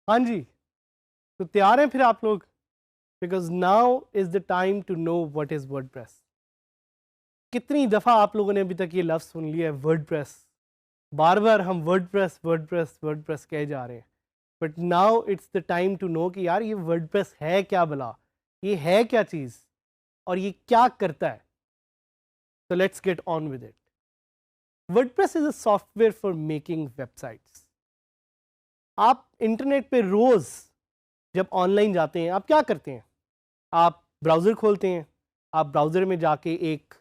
हाँ जी, तो तैयार हैं फिर आप लोग? Because now is the time to know what is WordPress. कितनी दफ़ा आप लोगों ने अभी तक ये लफ्ज़ सुन लिया है वर्डप्रेस, बार बार हम वर्डप्रेस वर्डप्रेस वर्डप्रेस कहे जा रहे हैं, but now it's the time to know कि यार ये वर्डप्रेस है क्या भला, ये है क्या चीज़ और ये क्या करता है। तो let's get on with it. WordPress is a software for making websites. आप इंटरनेट पे रोज़ जब ऑनलाइन जाते हैं आप क्या करते हैं? आप ब्राउज़र खोलते हैं, आप ब्राउज़र में जाके एक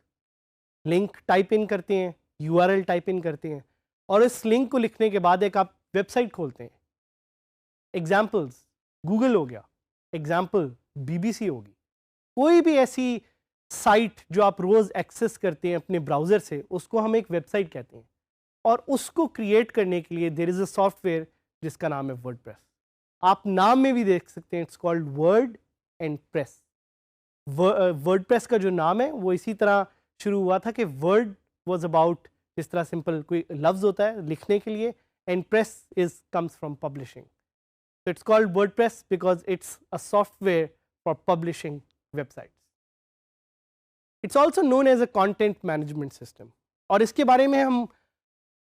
लिंक टाइप इन करते हैं, यूआरएल टाइप इन करते हैं और इस लिंक को लिखने के बाद एक आप वेबसाइट खोलते हैं। एग्जाम्पल्स गूगल हो गया, एग्जाम्पल बीबीसी होगी, कोई भी ऐसी साइट जो आप रोज़ एक्सेस करते हैं अपने ब्राउज़र से, उसको हम एक वेबसाइट कहते हैं। और उसको क्रिएट करने के लिए देयर इज़ अ सॉफ्टवेयर जिसका नाम है वर्डप्रेस। आप नाम में भी देख सकते हैं, it's called word and press. WordPress का जो नाम है वो इसी तरह शुरू हुआ था कि वर्ड वाज अबाउट, जिस तरह सिंपल कोई लफ्ज़ होता है लिखने के लिए, and press is comes from publishing. So it's called WordPress because it's a software for publishing websites. It's also known as a content management system. और इसके बारे में हम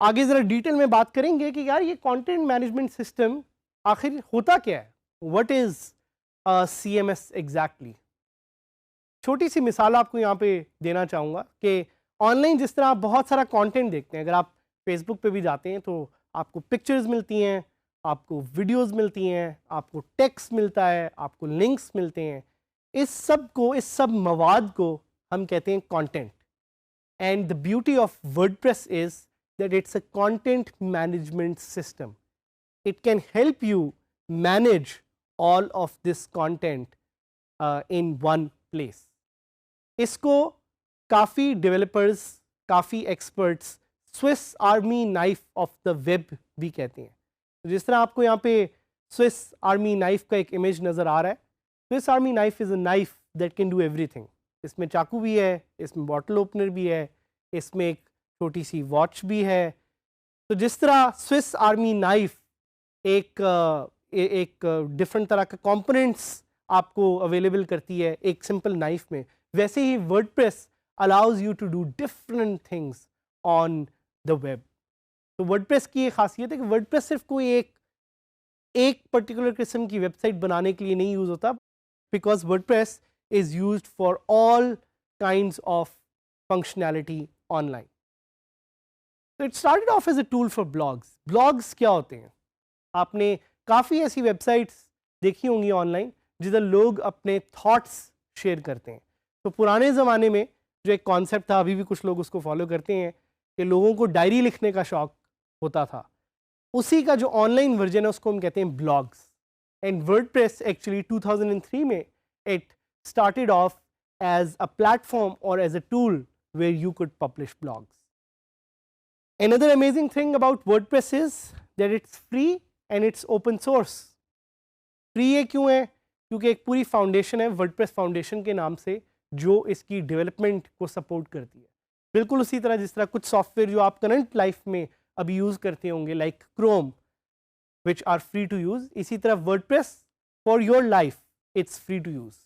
आगे ज़रा डिटेल में बात करेंगे कि यार ये कंटेंट मैनेजमेंट सिस्टम आखिर होता क्या है, व्हाट इज़ CMS एग्जैक्टली। छोटी सी मिसाल आपको यहाँ पे देना चाहूँगा कि ऑनलाइन जिस तरह आप बहुत सारा कंटेंट देखते हैं, अगर आप फेसबुक पे भी जाते हैं तो आपको पिक्चर्स मिलती हैं, आपको वीडियोस मिलती हैं, आपको टेक्स्ट मिलता है, आपको लिंक्स मिलते हैं। इस सब मवाद को हम कहते हैं content. And the beauty of WordPress is that it's a content management system. It can help you manage all of this content in one place. इसको काफ़ी डेवलपर्स, काफ़ी experts Swiss army knife of the web भी कहते हैं। तो जिस तरह आपको यहाँ पे स्विस आर्मी नाइफ का एक इमेज नज़र आ रहा है, Swiss army knife is a knife that can do everything. इसमें चाकू भी है, इसमें बॉटल ओपनर भी है, इसमें एक छोटी सी वॉच भी है। तो जिस तरह स्विस आर्मी नाइफ एक डिफरेंट तरह का कंपोनेंट्स आपको अवेलेबल करती है एक सिंपल नाइफ में, वैसे ही WordPress allows you to do different things on the web. तो वर्डप्रेस की ये खासियत है कि वर्डप्रेस सिर्फ कोई एक पर्टिकुलर किस्म की वेबसाइट बनाने के लिए नहीं यूज़ होता, because WordPress is used for all kinds of functionality online. तो it started off as a tool for blogs. Blogs क्या होते हैं? आपने काफ़ी ऐसी वेबसाइट्स देखी होंगी ऑनलाइन जिधर लोग अपने थॉट्स शेयर करते हैं। तो पुराने ज़माने में जो एक कॉन्सेप्ट था, अभी भी कुछ लोग उसको फॉलो करते हैं, कि लोगों को डायरी लिखने का शौक होता था, उसी का जो ऑनलाइन वर्जन है उसको हम कहते हैं ब्लॉग्स। एंड वर्डप्रेस एक्चुअली 2003 में it started off as a platform और as a tool where you could publish blogs. Another amazing thing about WordPress is that it's free and it's open source. Free ये क्यों है? क्योंकि एक पूरी foundation है WordPress foundation के नाम से जो इसकी डेवलपमेंट को सपोर्ट करती है। बिल्कुल उसी तरह जिस तरह कुछ सॉफ्टवेयर जो आप करंट लाइफ में अभी यूज़ करते होंगे like Chrome which are free to use, इसी तरह WordPress for your life it's free to use.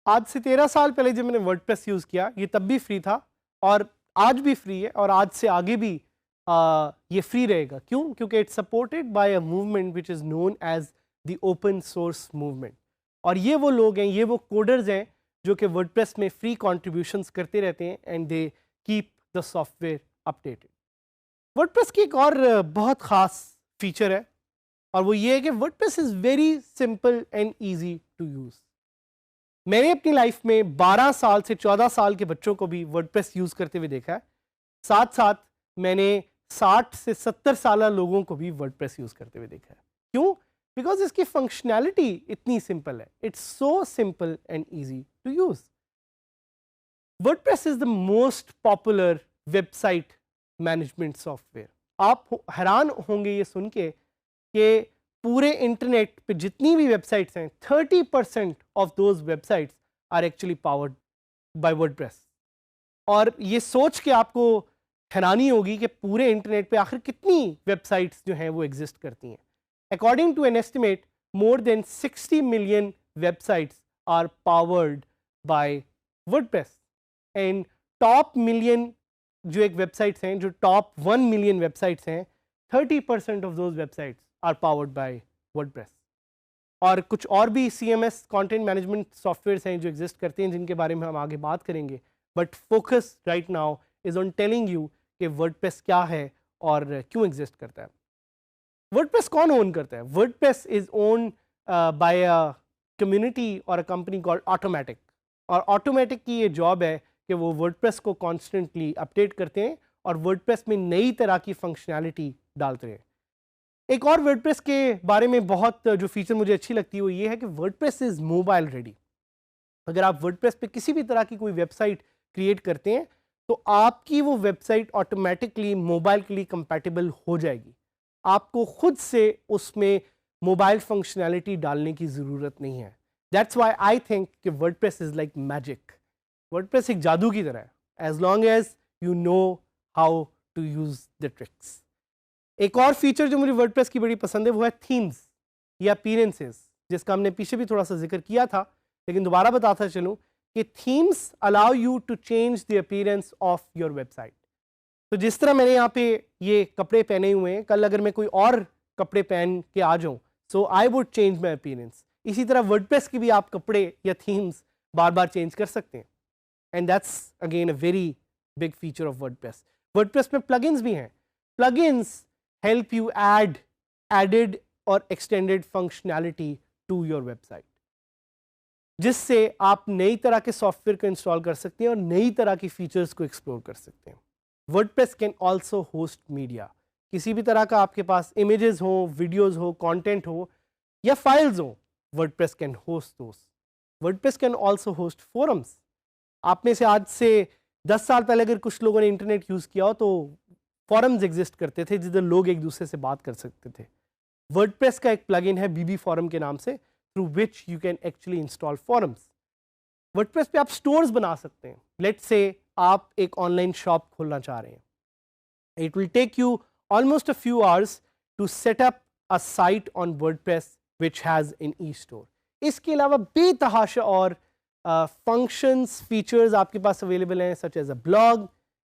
आज से 13 साल पहले जब मैंने वर्डप्रेस यूज़ किया ये तब भी फ्री था और आज भी फ्री है और आज से आगे भी ये फ्री रहेगा। क्यों? क्योंकि it's supported by a movement which is known as the open source movement. और ये वो लोग हैं, ये वो कोडर्स हैं जो कि वर्डप्रेस में फ्री कॉन्ट्रीब्यूशंस करते रहते हैं and they keep the software updated. WordPress की एक और बहुत ख़ास फीचर है और वो ये है कि WordPress is very simple and easy to use. मैंने अपनी लाइफ में 12 साल से 14 साल के बच्चों को भी वर्डप्रेस यूज़ करते हुए देखा है। साथ साथ मैंने 60 से 70 साल लोगों को भी वर्डप्रेस यूज़ करते हुए देखा है। क्यों? बिकॉज इसकी फंक्शनैलिटी इतनी सिंपल है। It's so simple and easy to use. WordPress is the most popular website management software. आप हैरान होंगे ये सुन के कि पूरे इंटरनेट पे जितनी भी वेबसाइट्स हैं 30% of those websites are actually powered by WordPress. और ये सोच के आपको हैरानी होगी कि पूरे इंटरनेट पे आखिर कितनी वेबसाइट्स जो हैं वो एग्जिस्ट करती हैं। According to an estimate more than 60 million websites are powered by WordPress and top million जो एक वेबसाइट्स हैं, जो टॉप 1 मिलियन वेबसाइट्स हैं, 30% of those websites are powered by WordPress. और कुछ और भी CMS कंटेंट मैनेजमेंट सॉफ्टवेयर्स हैं जो एग्जिस्ट करते हैं, जिनके बारे में हम आगे बात करेंगे, but focus right now is on telling you कि वर्डप्रेस क्या है और क्यों एग्जिस्ट करता है। वर्डप्रेस कौन ओन करता है? WordPress is own by a community और अ कंपनी कॉल्ड ऑटोमेटिक। और ऑटोमेटिक की ये जॉब है कि वो वर्डप्रेस को कॉन्स्टेंटली अपडेट करते हैं और वर्डप्रेस में नई तरह की फंक्शनैलिटी डालते हैं। एक और वर्डप्रेस के बारे में बहुत जो फीचर मुझे अच्छी लगती है वो ये है कि वर्डप्रेस इज मोबाइल रेडी। अगर आप वर्डप्रेस पे किसी भी तरह की कोई वेबसाइट क्रिएट करते हैं तो आपकी वो वेबसाइट ऑटोमेटिकली मोबाइल के लिए कंपैटिबल हो जाएगी। आपको खुद से उसमें मोबाइल फंक्शनैलिटी डालने की ज़रूरत नहीं है। दैट्स वाई आई थिंक कि WordPress is like magic. WordPress एक जादू की तरह है, as long as you know how to use the tricks. एक और फीचर जो मुझे वर्डप्रेस की बड़ी पसंद है वो है थीम्स या अपीयरेंसेस, जिसका हमने पीछे भी थोड़ा सा जिक्र किया था, लेकिन दोबारा बताता चलूँ कि themes allow you to change the appearance of your website. तो जिस तरह मैंने यहाँ पे ये कपड़े पहने हुए हैं, कल अगर मैं कोई और कपड़े पहन के आ जाऊँ, so I would change my appearance. इसी तरह वर्डप्रेस की भी आप कपड़े या थीम्स बार बार चेंज कर सकते हैं, and that's again a very big feature of WordPress. WordPress में प्लगइन्स भी हैं। Plugins help you add added और extended functionality to your website, जिससे आप नई तरह के सॉफ्टवेयर को इंस्टॉल कर सकते हैं और नई तरह की फीचर्स को एक्सप्लोर कर सकते हैं। WordPress can also host media. किसी भी तरह का आपके पास इमेजेस हो, वीडियोस हो, कंटेंट हो या फाइल्स हो, WordPress can host those. WordPress can also host forums. आप में से आज से 10 साल पहले अगर कुछ लोगों ने इंटरनेट यूज़ किया हो तो फोरम्स एग्जिस्ट करते थे जिधर लोग एक दूसरे से बात कर सकते थे। वर्डप्रेस का एक प्लगइन है BB फोरम के नाम से, through which you can actually install forums. WordPress पे आप स्टोर्स बना सकते हैं। लेट्स से आप एक ऑनलाइन शॉप खोलना चाह रहे हैं, it will take you almost a few hours to set up a site on WordPress which has in e-store. इसके अलावा बेतहाशा और फंक्शंस फीचर्स आपके पास अवेलेबल हैं, such as a blog,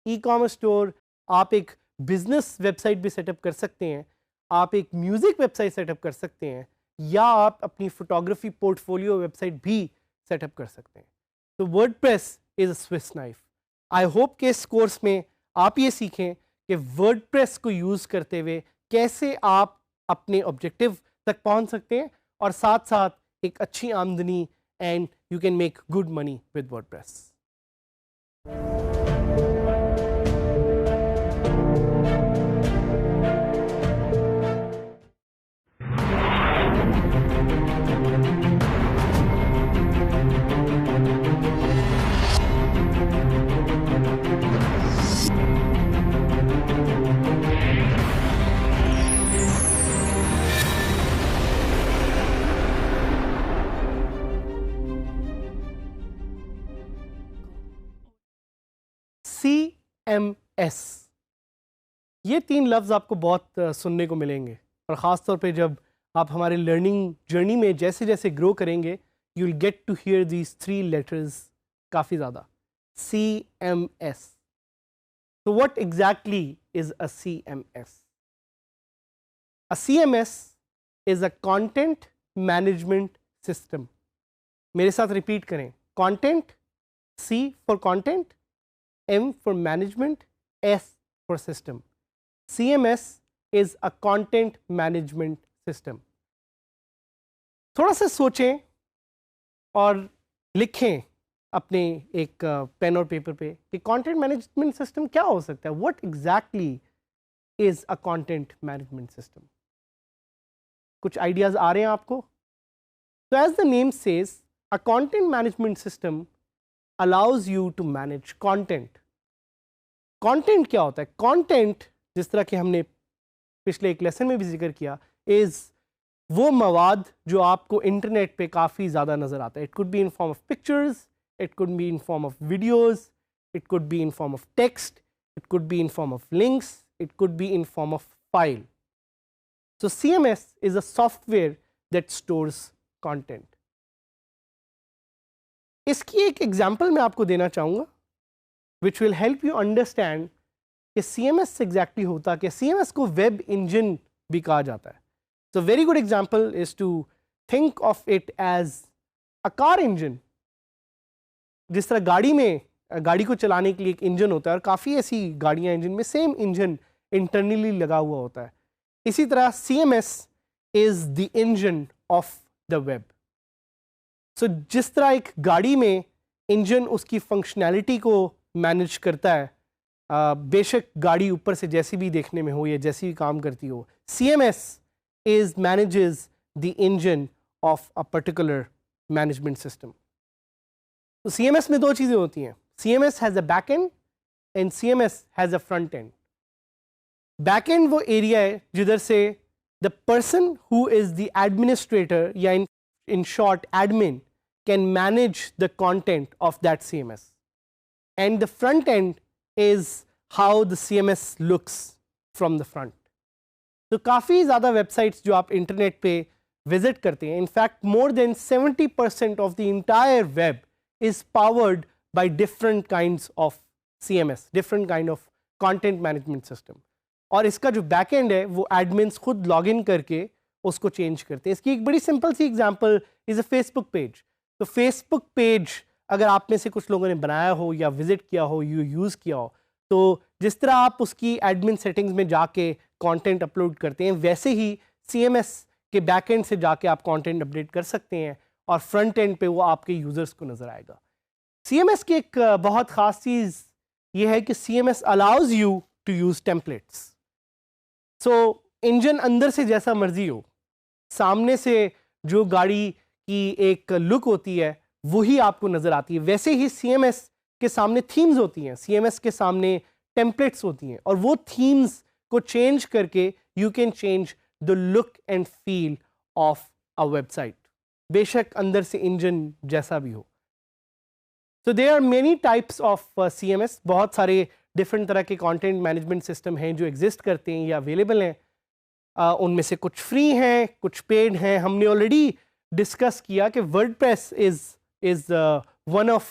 ecommerce store. आप एक बिजनेस वेबसाइट भी सेटअप कर सकते हैं, आप एक म्यूज़िक वेबसाइट सेटअप कर सकते हैं, या आप अपनी फोटोग्राफी पोर्टफोलियो वेबसाइट भी सेटअप कर सकते हैं। तो WordPress is a Swiss knife. I hope कि इस कोर्स में आप ये सीखें कि वर्डप्रेस को यूज़ करते हुए कैसे आप अपने ऑब्जेक्टिव तक पहुंच सकते हैं और साथ साथ एक अच्छी आमदनी, and you can make good money with WordPress. CMS, ये 3 लफ्ज़ आपको बहुत सुनने को मिलेंगे, और ख़ास तौर पे जब आप हमारे लर्निंग जर्नी में जैसे जैसे ग्रो करेंगे, you will get to hear these 3 letters काफ़ी ज़्यादा। CMS। तो what exactly is a CMS? A CMS is a content management system. मेरे साथ रिपीट करें, content, C for content, M for management, S for system. CMS is a content management system. थोड़ा सा सोचें और लिखें अपने एक पेन और पेपर पे कि कंटेंट मैनेजमेंट सिस्टम क्या हो सकता है। What exactly is a content management system? कुछ आइडियाज आ रहे हैं आपको? तो as the name says, a content management system allows you to manage content. Content क्या होता है? Content, जिस तरह के हमने पिछले एक लेसन में भी जिक्र किया, is वो मवाद जो आपको इंटरनेट पे काफ़ी ज़्यादा नज़र आता है. It could be in form of pictures, it could be in form of videos, it could be in form of text, it could be in form of links, it could be in form of file. So CMS is a software that stores content. इसकी एक example मैं आपको देना चाहूँगा which will help you understand कि CMS exactly होता क्या. CMS को वेब इंजन भी कहा जाता है. So very good example is to think of it as a car engine. जिस तरह गाड़ी को चलाने के लिए एक इंजन होता है और काफ़ी ऐसी गाड़ियाँ हैं जिनमें सेम इंजन इंटरनली लगा हुआ होता है. इसी तरह CMS is the engine of the web. So जिस तरह एक गाड़ी में इंजन उसकी फंक्शनैलिटी को मैनेज करता है, बेशक गाड़ी ऊपर से जैसी भी देखने में हो या जैसी भी काम करती हो, CMS is manages the engine of a particular management system. तो CMS में दो चीज़ें होती हैं. CMS has a back and and CMS has a front end. Back and वो एरिया है जिधर से the person who is the administrator या in short admin can manage the content of that CMS, and the front end is how the CMS looks from the front. तो काफ़ी ज़्यादा websites जो आप इंटरनेट पे विजिट करते हैं, in fact more than 70% of the entire web is powered by different kinds of CMS, different kind of content management system. और इसका जो बैक एंड है वो एडमिन्स खुद लॉग इन करके उसको चेंज करते हैं. इसकी एक बड़ी सिंपल सी example is a Facebook page. तो फेसबुक पेज अगर आप में से कुछ लोगों ने बनाया हो या विजिट किया हो, यूज़ किया हो, तो जिस तरह आप उसकी एडमिन सेटिंग्स में जाके कंटेंट अपलोड करते हैं, वैसे ही CMS के बैक एंड से जाके आप कंटेंट अपडेट कर सकते हैं और फ्रंट एंड पे वो आपके यूज़र्स को नज़र आएगा. CMS की एक बहुत ख़ास चीज़ ये है कि CMS allows you to use templates. So engine अंदर से जैसा मर्जी हो, सामने से जो गाड़ी की एक लुक होती है वही आपको नज़र आती है. वैसे ही CMS के सामने थीम्स होती हैं, CMS के सामने टेम्पलेट्स होती हैं, और वो थीम्स को चेंज करके you can change the look and feel of a website, बेशक अंदर से इंजन जैसा भी हो. तो there are many types of CMS. बहुत सारे डिफरेंट तरह के कंटेंट मैनेजमेंट सिस्टम हैं जो एग्जिस्ट करते हैं या अवेलेबल हैं. उनमें से कुछ फ्री हैं, कुछ पेड हैं. हमने ऑलरेडी डिस्कस किया कि WordPress is one of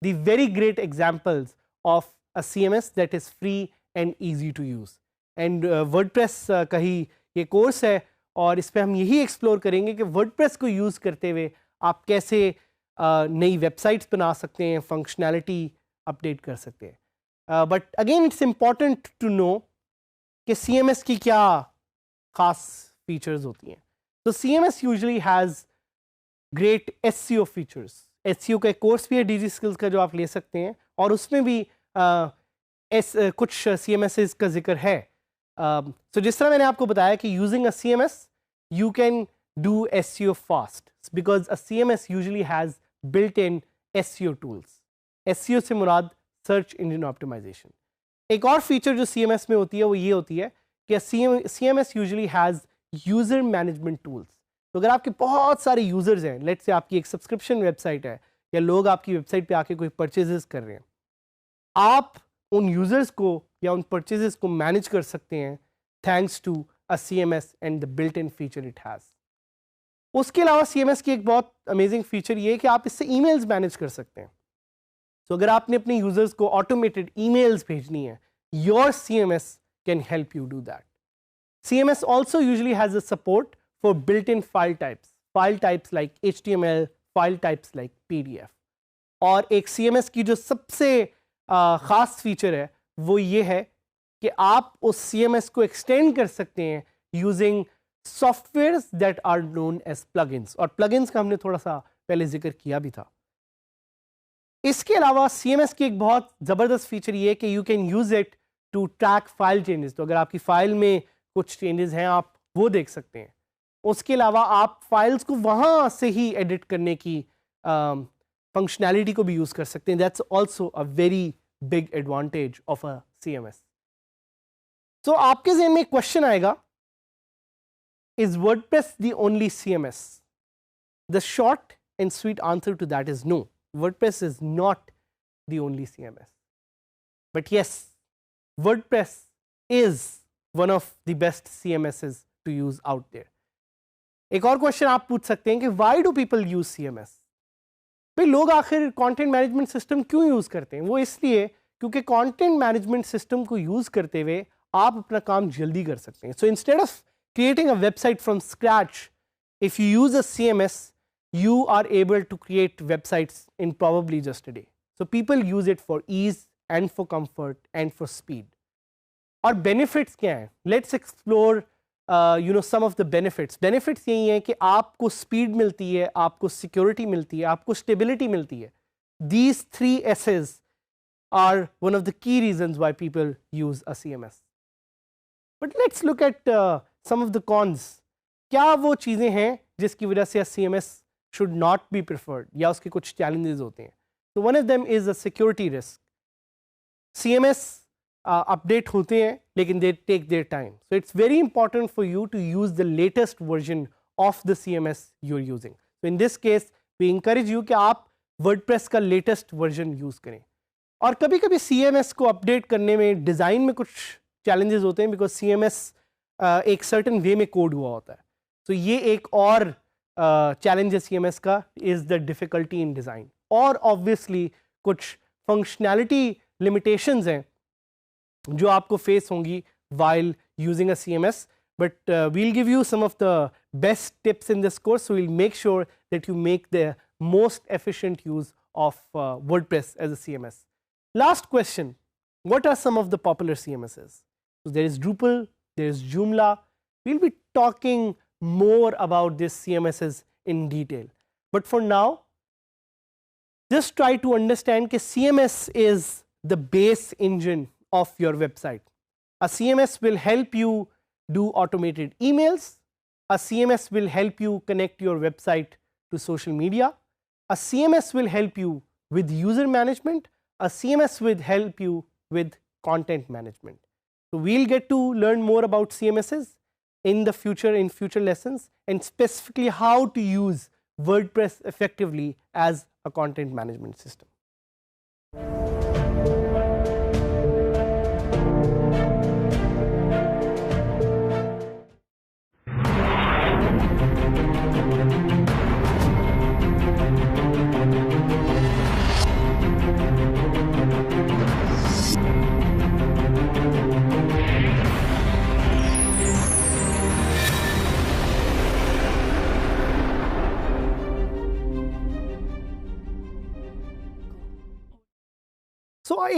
the very great examples of a CMS that is free and easy to use. And WordPress का ही ये कोर्स है और इस पर हम यही एक्सप्लोर करेंगे कि वर्डप्रेस को यूज़ करते हुए आप कैसे नई वेबसाइट्स बना सकते हैं, फंक्शनैलिटी अपडेट कर सकते हैं. But again it's important to know कि CMS की क्या खास फीचर्स होती हैं. तो CMS usually has great SEO features. SEO का एक कोर्स भी है DG स्किल्स का जो आप ले सकते हैं, और उसमें भी कुछ CMS का जिक्र है. तो जिस तरह मैंने आपको बताया कि using a CMS you can do SEO fast because a CMS usually has built in SEO tools. SEO से मुराद सर्च इंजन ऑप्टिमाइजेशन. एक और फीचर जो CMS में होती है वो ये होती है कि CMS usually has user management tools. तो अगर आपके बहुत सारे यूज़र्स हैं, लेट्स से आपकी एक सब्सक्रिप्शन वेबसाइट है या लोग आपकी वेबसाइट पे आके कोई परचेजेस कर रहे हैं, आप उन यूज़र्स को या उन परचेजेस को मैनेज कर सकते हैं thanks to a CMS and the built in feature it has. उसके अलावा CMS की एक बहुत अमेजिंग फीचर ये है कि आप इससे ईमेल्स मैनेज कर सकते हैं. तो अगर आपने अपने यूज़र्स को ऑटोमेटेड ईमेल्स भेजनी है, your CMS can help you do that. CMS also usually has a support for built-in file types like HTML, file types like PDF. और एक CMS की जो सबसे ख़ास फीचर है वो ये है कि आप उस CMS को एक्सटेंड कर सकते हैं using softwares that are known as plugins. और प्लगइन्स का हमने थोड़ा सा पहले जिक्र किया भी था. इसके अलावा CMS की एक बहुत ज़बरदस्त फीचर ये है कि you can use it to track file changes. तो अगर आपकी फ़ाइल में कुछ चेंजेस हैं आप वो देख सकते हैं. उसके अलावा आप फाइल्स को वहाँ से ही एडिट करने की फंक्शनैलिटी को भी यूज़ कर सकते हैं. That's also a very big advantage of a CMS. तो आपके ज़हन में एक क्वेश्चन आएगा, is WordPress the only CMS? The short and sweet answer to that is no. WordPress is not the only CMS. But yes, WordPress is one of the best CMSs to use out there. एक और question आप पूछ सकते हैं कि why do people use CMS? भाई लोग आखिर कंटेंट मैनेजमेंट सिस्टम क्यों यूज़ करते हैं? वो इसलिए क्योंकि कंटेंट मैनेजमेंट सिस्टम को यूज़ करते हुए आप अपना काम जल्दी कर सकते हैं. So instead of creating a website from scratch, if you use a CMS, you are able to create websites in probably just a day. So people use it for ease and for comfort and for speed. और benefits क्या हैं? Let's explore some of the benefits. Benefits यही हैं कि आपको speed मिलती है, आपको security मिलती है, आपको stability मिलती है. These 3 S's are one of the key reasons why people use a CMS. But let's look at some of the cons. क्या वो चीज़ें हैं जिसकी वजह से CMS should not be preferred या उसके कुछ challenges होते हैं? So one of them is a security risk. CMS update होते हैं लेकिन they take their time. So it's very important for you to use the latest version of the CMS you're using. So in this case we encourage you कि आप WordPress का latest version use करें. और कभी कभी CMS को update करने में डिज़ाइन में कुछ challenges होते हैं because CMS एक certain way में कोड हुआ होता है. So ये एक और चैलेंज CMS का is the difficulty in design. और ऑब्वियसली कुछ फंक्शनैलिटी लिमिटेशंस हैं जो आपको फेस होंगी while using a CMS, but we'll give you some of the best tips in this course, so we'll make sure that you make the most efficient use of WordPress as a CMS. Last question, what are some of the popular CMSs? So there is Drupal, there is Joomla. We'll be talking more about these CMSs in detail, but for now just try to understand that CMS is the base engine of your website. A CMS will help you do automated emails. A CMS will help you connect your website to social media. A CMS will help you with user management. A CMS will help you with content management. So we'll get to learn more about CMSs in the future, in future lessons, and specifically how to use WordPress effectively as a content management system.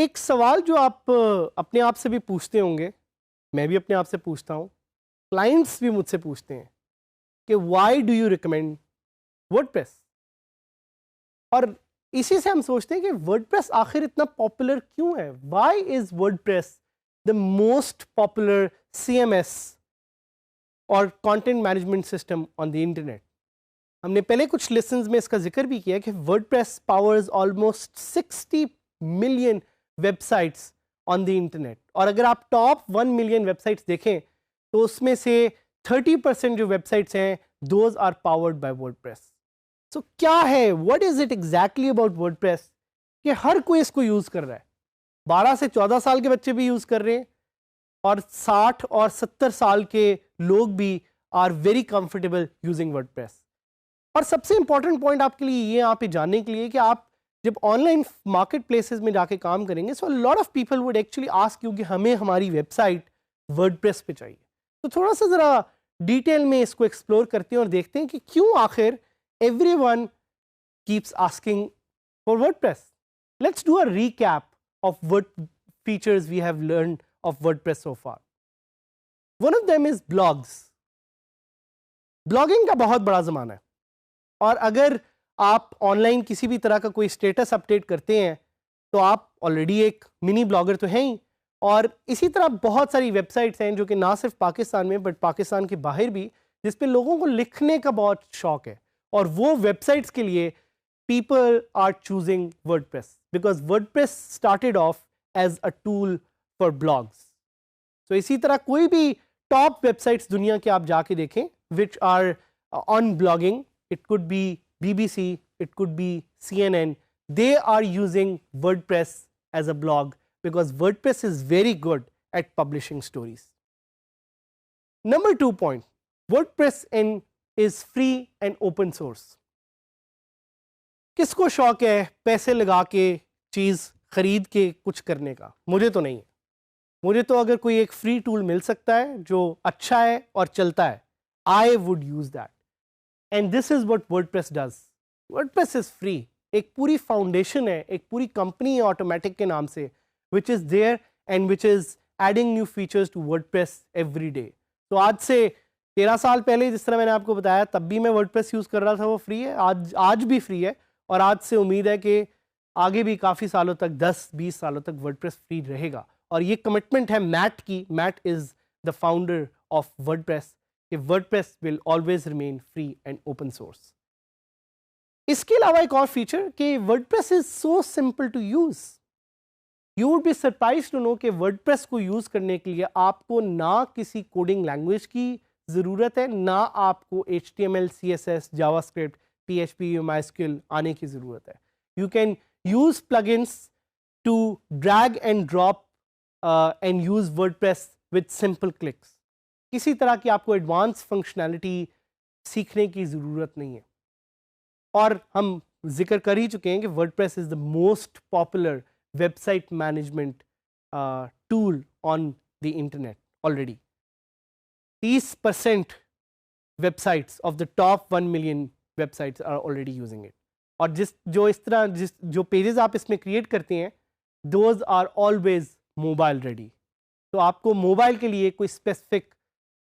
एक सवाल जो आप अपने आप से भी पूछते होंगे, मैं भी अपने आप से पूछता हूँ, क्लाइंट्स भी मुझसे पूछते हैं कि why do you recommend WordPress? और इसी से हम सोचते हैं कि वर्डप्रेस आखिर इतना पॉपुलर क्यों है? Why is WordPress the most popular CMS और content management system on the internet? हमने पहले कुछ लेसन्स में इसका जिक्र भी किया कि WordPress powers almost 60 million websites on the internet. और अगर आप टॉप 1 मिलियन वेबसाइट्स देखें तो उसमें से 30% जो वेबसाइट्स हैं those are powered by WordPress. So क्या है, what is it exactly about WordPress कि हर कोई इसको यूज़ कर रहा है? 12 से 14 साल के बच्चे भी यूज़ कर रहे हैं और 60 और 70 साल के लोग भी are very comfortable using WordPress. और सबसे इंपॉर्टेंट पॉइंट आपके लिए ये यहाँ पे जानने के लिए कि आप जब ऑनलाइन मार्केट प्लेसेस में जाके काम करेंगे, so lot of people would actually ask you कि हमें हमारी वेबसाइट वर्डप्रेस पे चाहिए. तो थोड़ा सा ज़रा डिटेल में इसको एक्सप्लोर करते हैं और देखते हैं कि क्यों आखिर everyone keeps asking for WordPress. Let's do a recap of what features we have learned of WordPress so far. One of them is blogs. Blogging का बहुत बड़ा ज़माना है और अगर आप ऑनलाइन किसी भी तरह का कोई स्टेटस अपडेट करते हैं तो आप ऑलरेडी एक मिनी ब्लॉगर तो हैं ही. और इसी तरह बहुत सारी वेबसाइट्स हैं जो कि ना सिर्फ पाकिस्तान में बट पाकिस्तान के बाहर भी, जिस पे लोगों को लिखने का बहुत शौक है. और वो वेबसाइट्स के लिए people are choosing WordPress because WordPress started off as a tool for blogs. So इसी तरह कोई भी top websites दुनिया के आप जाके देखें which are on blogging, it could be BBC, it could be CNN, they are using WordPress as a blog because WordPress is very good at publishing stories. Number 2 point, WordPress is free and open source. किसको शौक है पैसे लगा के चीज़ खरीद के कुछ करने का? मुझे तो नहीं है. मुझे तो अगर कोई एक फ्री टूल मिल सकता है जो अच्छा है और चलता है, I would use that. And this is what WordPress does. WordPress is free. एक पूरी फाउंडेशन है, एक पूरी कंपनी है ऑटोमेटिक के नाम से, which is there and which is adding new features to WordPress every day. तो आज से 13 साल पहले जिस तरह मैंने आपको बताया तब भी मैं WordPress यूज़ कर रहा था, वो फ्री है, आज भी फ्री है और आज से उम्मीद है कि आगे भी काफ़ी सालों तक 10-20 सालों तक WordPress फ्री रहेगा. और ये कमिटमेंट है मैट की. Matt is the founder of WordPress कि WordPress will always remain free and open source. इसके अलावा एक और फीचर कि WordPress is so simple to use. You would be surprise to know कि WordPress को यूज़ करने के लिए आपको ना किसी कोडिंग लैंग्वेज की ज़रूरत है, ना आपको HTML, CSS, JavaScript, PHP, MySQL आने की ज़रूरत है. You can use plugins to drag and drop and use WordPress with simple clicks. किसी तरह की आपको एडवांस फंक्शनैलिटी सीखने की ज़रूरत नहीं है. और हम जिक्र कर ही चुके हैं कि WordPress is the most popular website management tool on the internet already. 30% websites of the top 1 million websites are already using it. और जो पेजेस आप इसमें क्रिएट करते हैं those are always mobile ready. तो आपको मोबाइल के लिए कोई स्पेसिफिक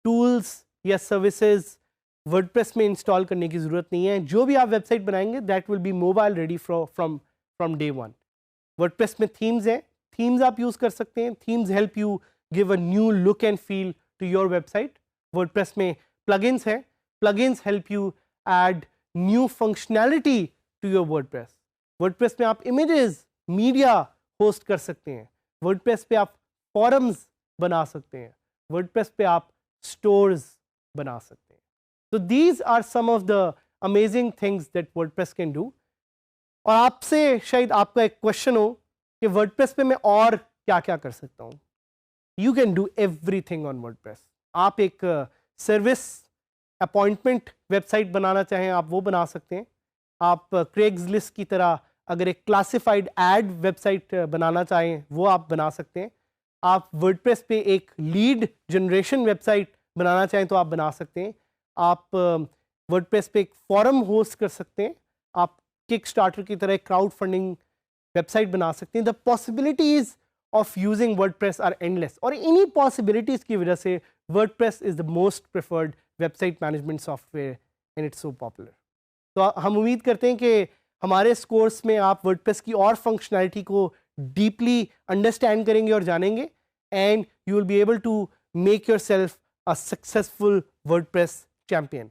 टूल्स या सर्विसेज WordPress में इंस्टॉल करने की ज़रूरत नहीं है. जो भी आप वेबसाइट बनाएंगे that will be mobile ready from day one. WordPress में थीम्स हैं, थीम्स आप यूज़ कर सकते हैं. Themes help you give a new look and feel to your website. WordPress में प्लगइन्स हैं, plugins help you add new functionality to your WordPress. WordPress में आप इमेजेस, मीडिया होस्ट कर सकते हैं. WordPress पे आप फॉरम्स बना सकते हैं. WordPress पे आप स्टोर्स बना सकते हैं. So these are some of the amazing things that WordPress can do. और आपसे शायद आपका एक क्वेश्चन हो कि WordPress पे मैं और क्या क्या कर सकता हूँ. You can do everything on WordPress. आप एक सर्विस अपॉइंटमेंट वेबसाइट बनाना चाहें आप वो बना सकते हैं. आप Craigslist की तरह अगर एक क्लासिफाइड एड वेबसाइट बनाना चाहें वो आप बना सकते हैं. आप WordPress पे एक लीड जनरेशन वेबसाइट बनाना चाहें तो आप बना सकते हैं. आप WordPress पे एक फॉरम होस्ट कर सकते हैं. आप किकस्टार्टर की तरह एक क्राउड फंडिंग वेबसाइट बना सकते हैं. The possibilities of using WordPress are endless. और इन्हीं पॉसिबिलिटीज़ की वजह से WordPress is the most preferred website management software and it's so popular. तो हम उम्मीद करते हैं कि हमारे इस कोर्स में आप WordPress की और फंक्शनैलिटी को डीपली अंडरस्टैंड करेंगे और जानेंगे and you will be able to make yourself a successful WordPress champion.